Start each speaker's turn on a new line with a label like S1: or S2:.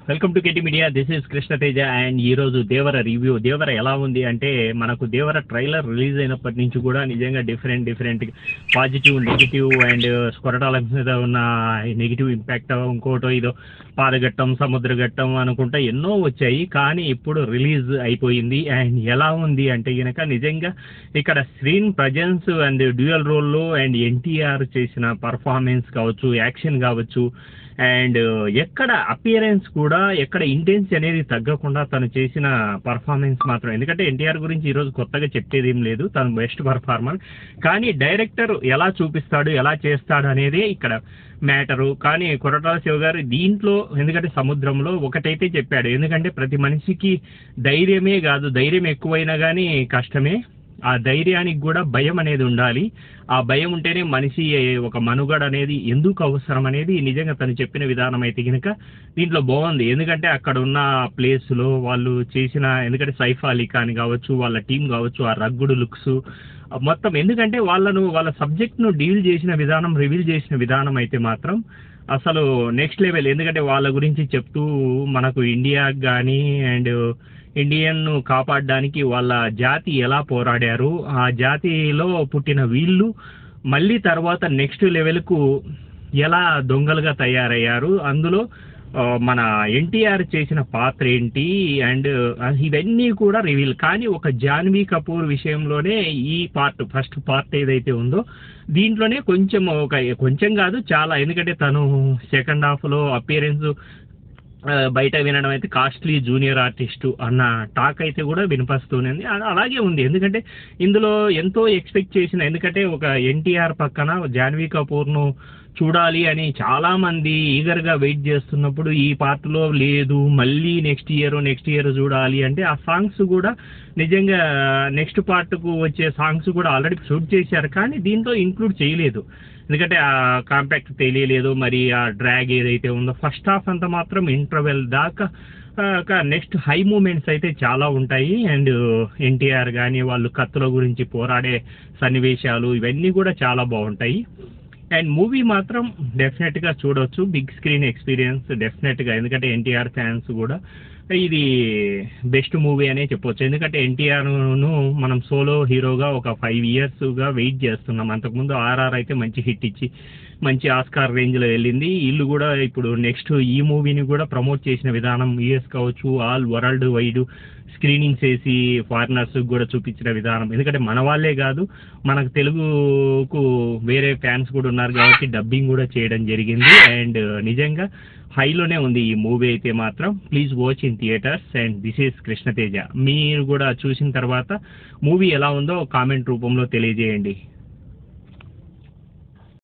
S1: Welcome to KT media. This is Krishna Teja and ఈరోజు దేవర review. దేవర ఎలా ఉంది అంటే, మనకు దేవర ట్రైలర్ రిలీజ్ అయినప్పటి నుంచి కూడా నిజంగా different positive, negative and Koratala మీద ఉన్న నెగిటివ్ ఇంపాక్ట్, ఇంకోటో ఇదో పాదఘట్టం, సముద్రఘట్టం అనుకుంటా ఎన్నో వచ్చాయి. కానీ ఇప్పుడు రిలీజ్ అయిపోయింది. అండ్ ఎలా ఉంది అంటే కనుక నిజంగా ఇక్కడ స్క్రీన్ ప్రజెన్స్ అండ్ డ్యూయల్ రోల్లో అండ్ ఎన్టీఆర్ చేసిన పర్ఫార్మెన్స్ కావచ్చు, యాక్షన్ కావచ్చు, అండ్ ఎక్కడ అపియరెన్స్ కూడా ఎక్కడ ఇంటెన్స్ అనేది తగ్గకుండా తను చేసిన పర్ఫార్మెన్స్ మాత్రం. ఎందుకంటే ఎన్టీఆర్ గురించి ఈరోజు కొత్తగా చెప్పేది ఏం లేదు, తను బెస్ట్ పర్ఫార్మర్. కానీ డైరెక్టర్ ఎలా చూపిస్తాడు, ఎలా చేస్తాడు అనేదే ఇక్కడ మ్యాటరు. కానీ కొరటాల శివ గారు దీంట్లో, ఎందుకంటే సముద్రంలో ఒకటైతే చెప్పాడు, ఎందుకంటే ప్రతి మనిషికి ధైర్యమే కాదు, ధైర్యం ఎక్కువైనా కానీ కష్టమే, ఆ ధైర్యానికి కూడా భయం అనేది ఉండాలి. ఆ భయం ఉంటేనే మనిషి ఒక మనుగడ అనేది ఎందుకు అవసరం అనేది నిజంగా తను చెప్పిన విధానం అయితే కనుక దీంట్లో బాగుంది. ఎందుకంటే అక్కడ ఉన్న ప్లేస్లో వాళ్ళు చేసిన, ఎందుకంటే సైఫ్ అలీ ఖాన్ కావచ్చు, వాళ్ళ టీం కావచ్చు, ఆ రగ్గుడు లుక్స్ మొత్తం, ఎందుకంటే వాళ్ళ సబ్జెక్ట్ను డీల్ చేసిన విధానం, రివీల్ చేసిన విధానం అయితే మాత్రం అసలు నెక్స్ట్ లెవెల్. ఎందుకంటే వాళ్ళ గురించి చెప్తూ మనకు ఇండియాకి కానీ అండ్ ఇండియన్ను కాపాడడానికి వాళ్ళ జాతి ఎలా పోరాడారు, ఆ జాతిలో పుట్టిన వీళ్ళు మళ్ళీ తర్వాత నెక్స్ట్ లెవెల్కు ఎలా దొంగలుగా తయారయ్యారు, అందులో మన ఎన్టీఆర్ చేసిన పాత్ర ఏంటి అండ్ ఇవన్నీ కూడా రివీల్. కానీ ఒక జాన్వీ కపూర్ విషయంలోనే ఈ ఫస్ట్ పార్ట్ ఏదైతే ఉందో దీంట్లోనే కొంచెం కాదు చాలా, ఎందుకంటే తను సెకండ్ హాఫ్లో అపియరెన్స్ బయట వినడం అయితే కాస్ట్లీ జూనియర్ ఆర్టిస్టు అన్న టాక్ అయితే కూడా వినిపిస్తూనే ఉంది. అలాగే ఉంది, ఎందుకంటే ఇందులో ఎంతో ఎక్స్పెక్ట్ చేసిన, ఎందుకంటే ఒక ఎన్టీఆర్ పక్కన జాన్వీ కపూర్ను చూడాలి అని చాలామంది ఈగర్గా వెయిట్ చేస్తున్నప్పుడు ఈ పార్ట్లో లేదు, మళ్ళీ నెక్స్ట్ ఇయర్ చూడాలి అంటే ఆ సాంగ్స్ కూడా నిజంగా నెక్స్ట్ పార్ట్కు వచ్చే సాంగ్స్ కూడా ఆల్రెడీ షూట్ చేశారు, కానీ దీంట్లో ఇంక్లూడ్ చేయలేదు. ఎందుకంటే ఆ కాంపాక్ట్ తెలియలేదు, మరి ఆ డ్రాగ్ ఏదైతే ఉందో ఫస్ట్ హాఫ్ అంతా మాత్రం ఇంటర్వెల్ దాకా నెక్స్ట్ హై మూమెంట్స్ అయితే చాలా ఉంటాయి. అండ్ ఎన్టీఆర్ కానీ వాళ్ళు కత్తుల గురించి పోరాడే సన్నివేశాలు ఇవన్నీ కూడా చాలా బాగుంటాయి. అండ్ మూవీ మాత్రం డెఫినెట్గా చూడవచ్చు, బిగ్ స్క్రీన్ ఎక్స్పీరియన్స్ డెఫినెట్గా. ఎందుకంటే ఎన్టీఆర్ ఫ్యాన్స్ కూడా ఇది బెస్ట్ మూవీ అనే చెప్పొచ్చు. ఎందుకంటే ఎన్టీఆర్ను మనం సోలో హీరోగా ఒక 5 yearsగా వెయిట్ చేస్తున్నాం. అంతకుముందు ఆర్ఆర్ అయితే మంచి హిట్ ఇచ్చి మంచి ఆస్కార్ రేంజ్లో వెళ్ళింది. వీళ్ళు కూడా ఇప్పుడు నెక్స్ట్ ఈ మూవీని కూడా ప్రమోట్ చేసిన విధానం, యూఎస్ కావచ్చు, ఆల్ వరల్డ్ వైడ్ స్క్రీనింగ్స్ వేసి ఫారినర్స్ కూడా చూపించిన విధానం, ఎందుకంటే మన వాళ్ళే కాదు మనకు తెలుగుకు వేరే ఫ్యాన్స్ కూడా ఉన్నారు కాబట్టి డబ్బింగ్ కూడా చేయడం జరిగింది. అండ్ నిజంగా హైలోనే ఉంది ఈ మూవీ అయితే మాత్రం. Please watch in theatres. And this is Krishna Teja. మీరు కూడా చూసిన తర్వాత మూవీ ఎలా ఉందో కామెంట్ రూపంలో తెలియజేయండి.